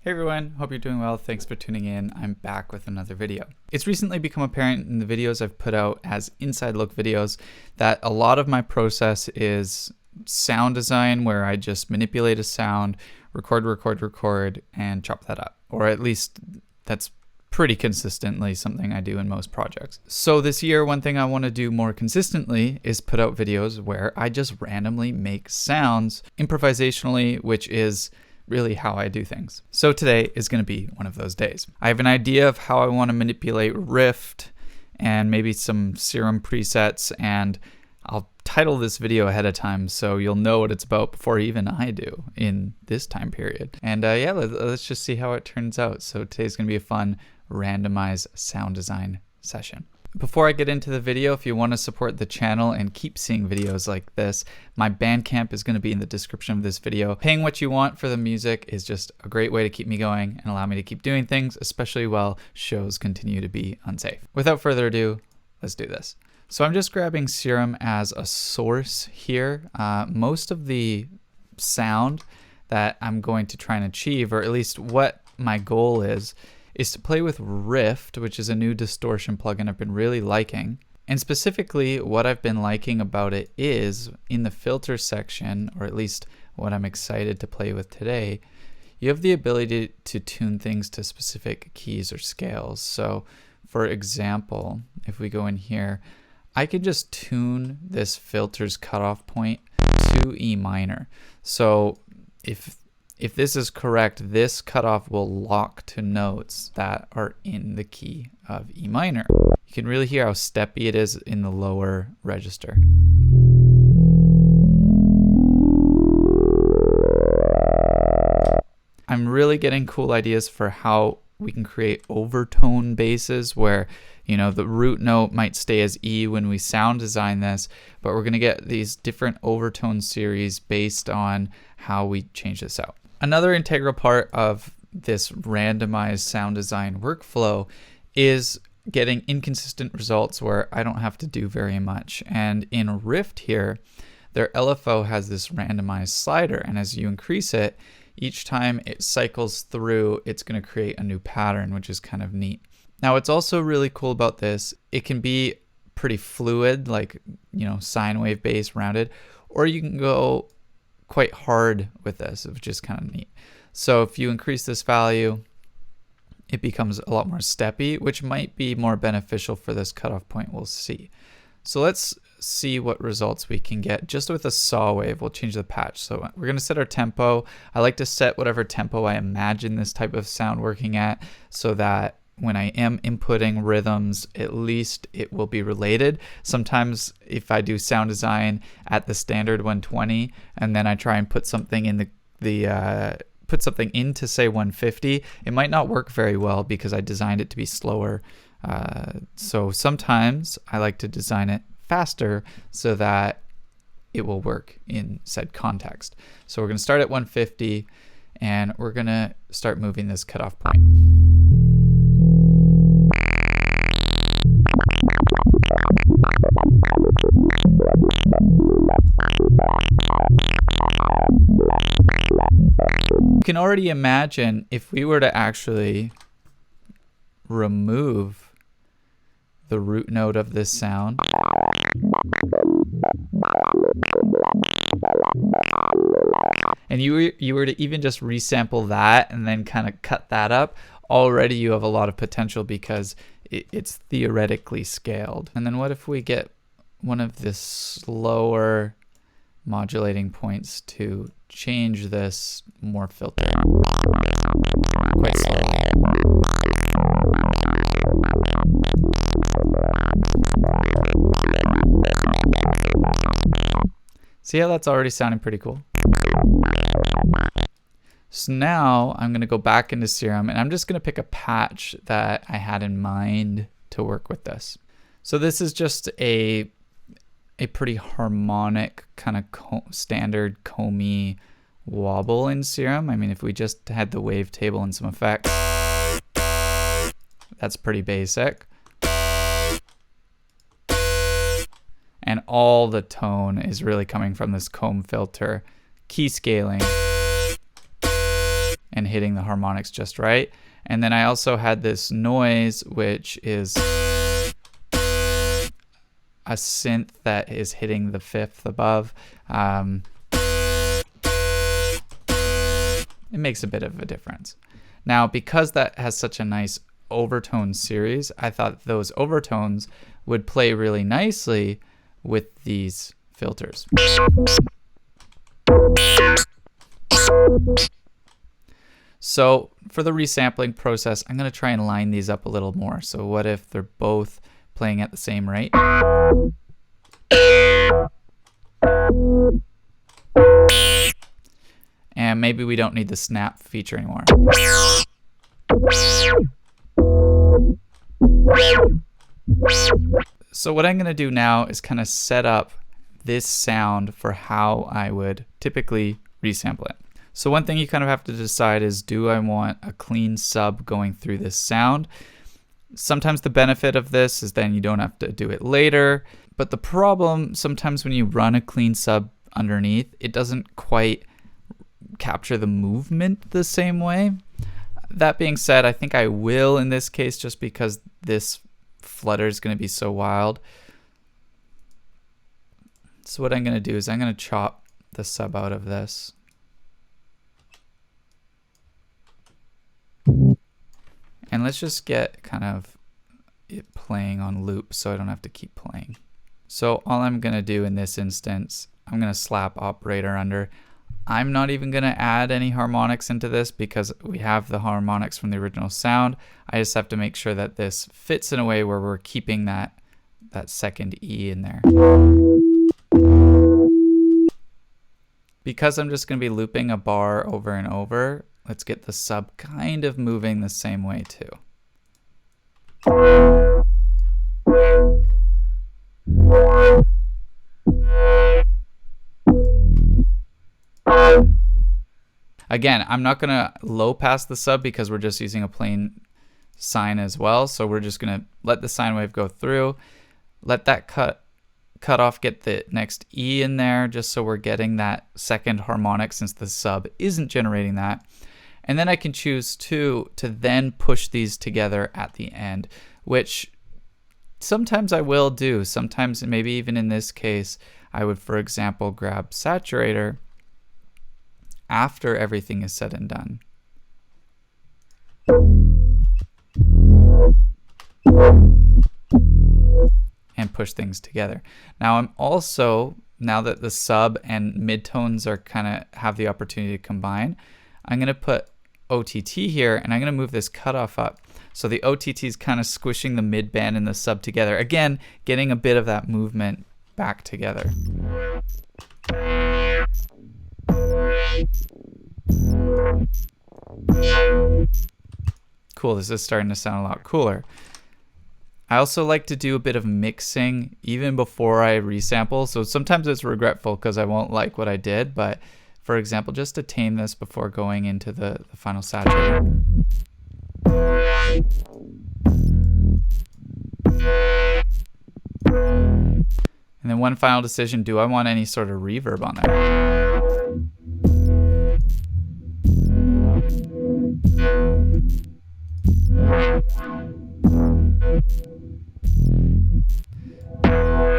Hey everyone, hope you're doing well. Thanks for tuning in. I'm back with another video. It's recently become apparent in the videos I've put out as inside look videos that a lot of my process is sound design, where I just manipulate a sound, record, and chop that up. Or at least that's pretty consistently something I do in most projects. So this year, one thing I want to do more consistently is put out videos where I just randomly make sounds improvisationally, which is really how I do things. So today is going to be one of those days. I have an idea of how I want to manipulate Rift and maybe some Serum presets, and I'll title this video ahead of time so you'll know what it's about before even I do in this time period. And yeah, let's just see how it turns out. So today's going to be a fun randomized sound design session. Before I get into the video, if you want to support the channel and keep seeing videos like this, my Bandcamp is going to be in the description of this video. Paying what you want for the music is just a great way to keep me going and allow me to keep doing things, especially while shows continue to be unsafe. Without further ado, let's do this. So I'm just grabbing Serum as a source here. Most of the sound that I'm going to try and achieve, or at least what my goal is to play with Rift, which is a new distortion plugin I've been really liking. And specifically, what I've been liking about it is in the filter section, or at least what I'm excited to play with today, you have the ability to tune things to specific keys or scales. So for example, if we go in here, I can just tune this filter's cutoff point to E minor. So if this is correct, this cutoff will lock to notes that are in the key of E minor. You can really hear how steppy it is in the lower register. I'm really getting cool ideas for how we can create overtone basses where, you know, the root note might stay as E when we sound design this, but we're going to get these different overtone series based on how we change this out. Another integral part of this randomized sound design workflow is getting inconsistent results where I don't have to do very much. And in Rift here, their LFO has this randomized slider, and as you increase it, each time it cycles through, it's going to create a new pattern, which is kind of neat. Now, what's also really cool about this, it can be pretty fluid, like, you know, sine wave based, rounded, or you can go quite hard with this, which is kind of neat. So if you increase this value, it becomes a lot more steppy, which might be more beneficial for this cutoff point. We'll see. So let's see what results we can get just with a saw wave. We'll change the patch. So we're going to set our tempo. I like to set whatever tempo I imagine this type of sound working at, so that when I am inputting rhythms, at least it will be related. Sometimes if I do sound design at the standard 120 and then I try and put something in put something into say 150, it might not work very well because I designed it to be slower. So sometimes I like to design it faster so that it will work in said context. So we're going to start at 150 and we're going to start moving this cutoff point. You can already imagine if we were to actually remove the root note of this sound, and you were to even just resample that and then kind of cut that up, already you have a lot of potential because it's theoretically scaled. And then what if we get one of the slower modulating points to change this more filter quite slowly. See how that's already sounding pretty cool? So now I'm going to go back into Serum and I'm just going to pick a patch that I had in mind to work with this. So this is just a pretty harmonic kind of standard comey wobble in Serum. I mean, if we just had the wavetable and some effects, that's pretty basic. And all the tone is really coming from this comb filter, key scaling, and hitting the harmonics just right. And then I also had this noise, which is a synth that is hitting the fifth above. It makes a bit of a difference. Now, because that has such a nice overtone series, I thought those overtones would play really nicely with these filters. So for the resampling process, I'm going to try and line these up a little more. So what if they're both playing at the same rate? And maybe we don't need the snap feature anymore. So what I'm going to do now is kind of set up this sound for how I would typically resample it. So one thing you kind of have to decide is, do I want a clean sub going through this sound? Sometimes the benefit of this is then you don't have to do it later. But the problem, sometimes when you run a clean sub underneath, it doesn't quite capture the movement the same way. That being said, I think I will in this case, just because this flutter is going to be so wild. So what I'm going to do is I'm going to chop the sub out of this. And let's just get kind of it playing on loop so I don't have to keep playing. So all I'm going to do in this instance, I'm going to slap operator under. I'm not even going to add any harmonics into this because we have the harmonics from the original sound. I just have to make sure that this fits in a way where we're keeping that second E in there. Because I'm just going to be looping a bar over and over, let's get the sub kind of moving the same way too. Again, I'm not going to low pass the sub because we're just using a plain sine as well. So we're just going to let the sine wave go through, let that cutoff get the next E in there just so we're getting that second harmonic since the sub isn't generating that. And then I can choose to then push these together at the end, which sometimes I will do. Sometimes, maybe even in this case, I would, for example, grab saturator after everything is said and done. And push things together. Now I'm also, now that the sub and midtones are kind of have the opportunity to combine, I'm going to put OTT here and I'm going to move this cutoff up. So the OTT is kind of squishing the mid band and the sub together. Again, getting a bit of that movement back together. Cool, this is starting to sound a lot cooler. I also like to do a bit of mixing even before I resample. So sometimes it's regretful because I won't like what I did, but for example, just to tame this before going into the final saturator. And then one final decision, do I want any sort of reverb on there?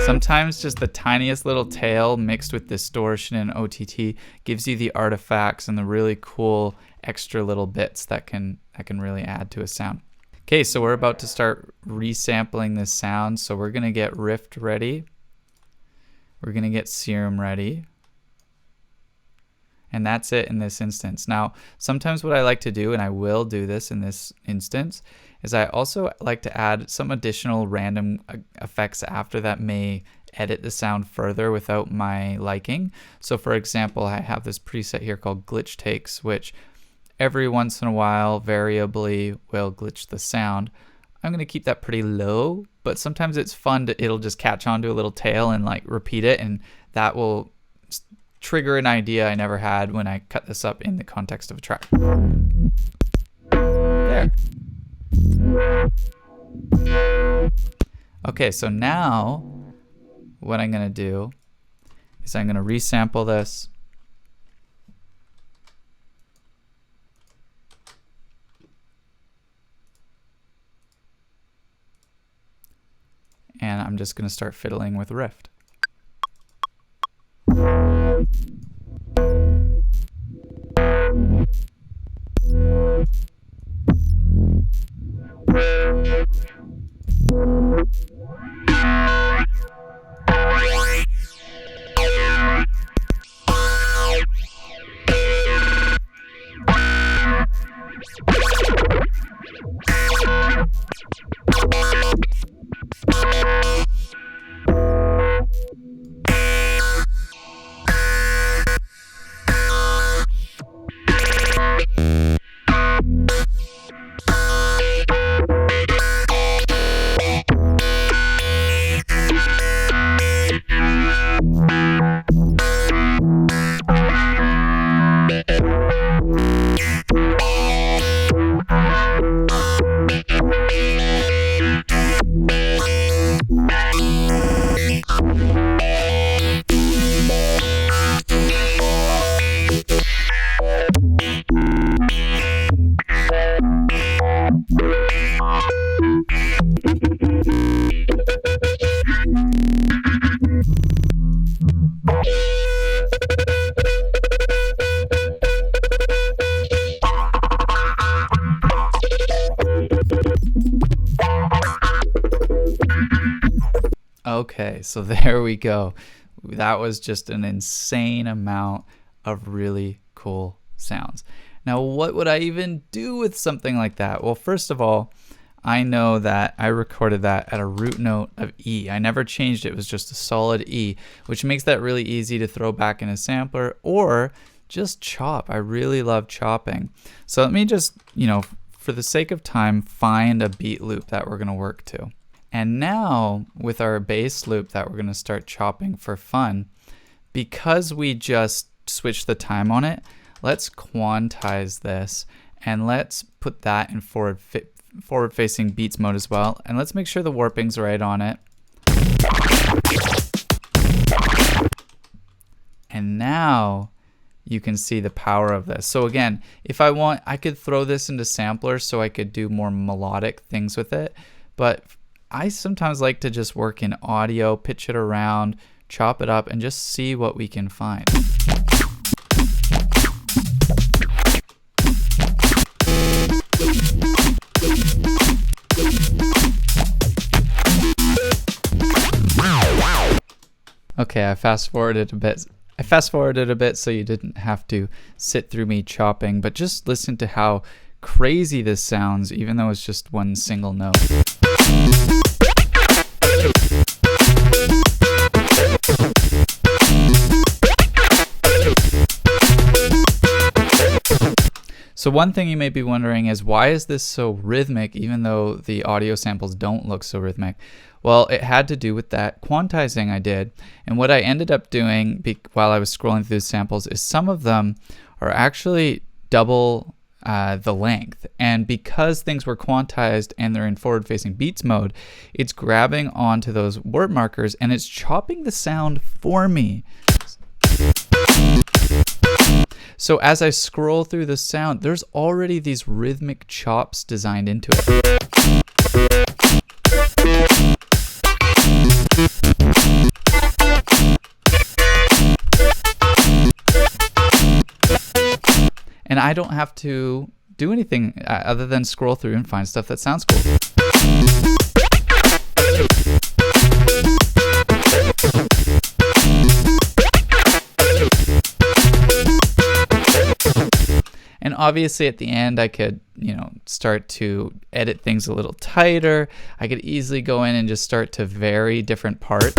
Sometimes just the tiniest little tail mixed with distortion and OTT gives you the artifacts and the really cool extra little bits that can really add to a sound. Okay, so we're about to start resampling this sound. So we're gonna get Rift ready. We're gonna get Serum ready. And that's it in this instance. Now, sometimes what I like to do, and I will do this in this instance, is I also like to add some additional random effects after that may edit the sound further without my liking. So for example, I have this preset here called glitch takes, which every once in a while variably will glitch the sound. I'm gonna keep that pretty low, but sometimes it's fun it'll just catch onto a little tail and like repeat it, and that will trigger an idea I never had when I cut this up in the context of a track. There. Okay, so now what I'm gonna do is I'm gonna resample this. and I'm just going to start fiddling with riff. Okay, so there we go. That was just an insane amount of really cool sounds. Now, what would I even do with something like that? Well, first of all, I know that I recorded that at a root note of E. I never changed it. It was just a solid E, which makes that really easy to throw back in a sampler or just chop. I really love chopping. So let me just, for the sake of time, find a beat loop that we're going to work to. And now with our bass loop that we're going to start chopping for fun, because we just switched the time on it, let's quantize this and let's put that in forward-facing beats mode as well. And let's make sure the warping's right on it. And now you can see the power of this. So again, if I want, I could throw this into samplers so I could do more melodic things with it. But I sometimes like to just work in audio, pitch it around, chop it up, and just see what we can find. Okay, I fast forwarded a bit so you didn't have to sit through me chopping, but just listen to how crazy this sounds, even though it's just one single note. So one thing you may be wondering is, why is this so rhythmic even though the audio samples don't look so rhythmic? Well, it had to do with that quantizing I did. And what I ended up doing while I was scrolling through the samples is some of them are actually double the length. And because things were quantized and they're in forward-facing beats mode, it's grabbing onto those warp markers and it's chopping the sound for me. So as I scroll through the sound, there's already these rhythmic chops designed into it. And I don't have to do anything other than scroll through and find stuff that sounds cool. And obviously at the end I could, start to edit things a little tighter. I could easily go in and just start to vary different parts.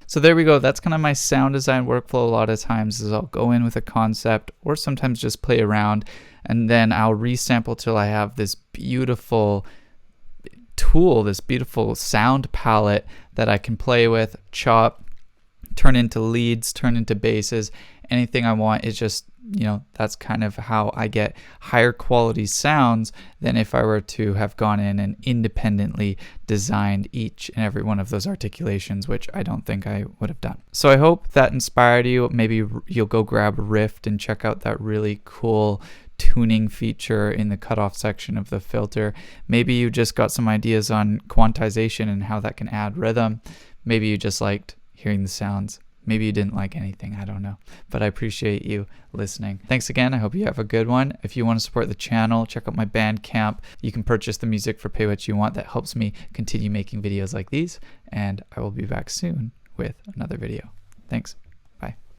So there we go. That's kind of my sound design workflow. A lot of times is I'll go in with a concept or sometimes just play around, and then I'll resample till I have this beautiful tool, this beautiful sound palette that I can play with, chop, turn into leads, turn into basses. Anything I want is just, that's kind of how I get higher quality sounds than if I were to have gone in and independently designed each and every one of those articulations, which I don't think I would have done. So I hope that inspired you. Maybe you'll go grab Rift and check out that really cool tuning feature in the cutoff section of the filter. Maybe you just got some ideas on quantization and how that can add rhythm. Maybe you just liked hearing the sounds. Maybe you didn't like anything, I don't know. But I appreciate you listening. Thanks again, I hope you have a good one. If you want to support the channel, check out my Bandcamp. You can purchase the music for Pay What You Want. That helps me continue making videos like these. And I will be back soon with another video. Thanks.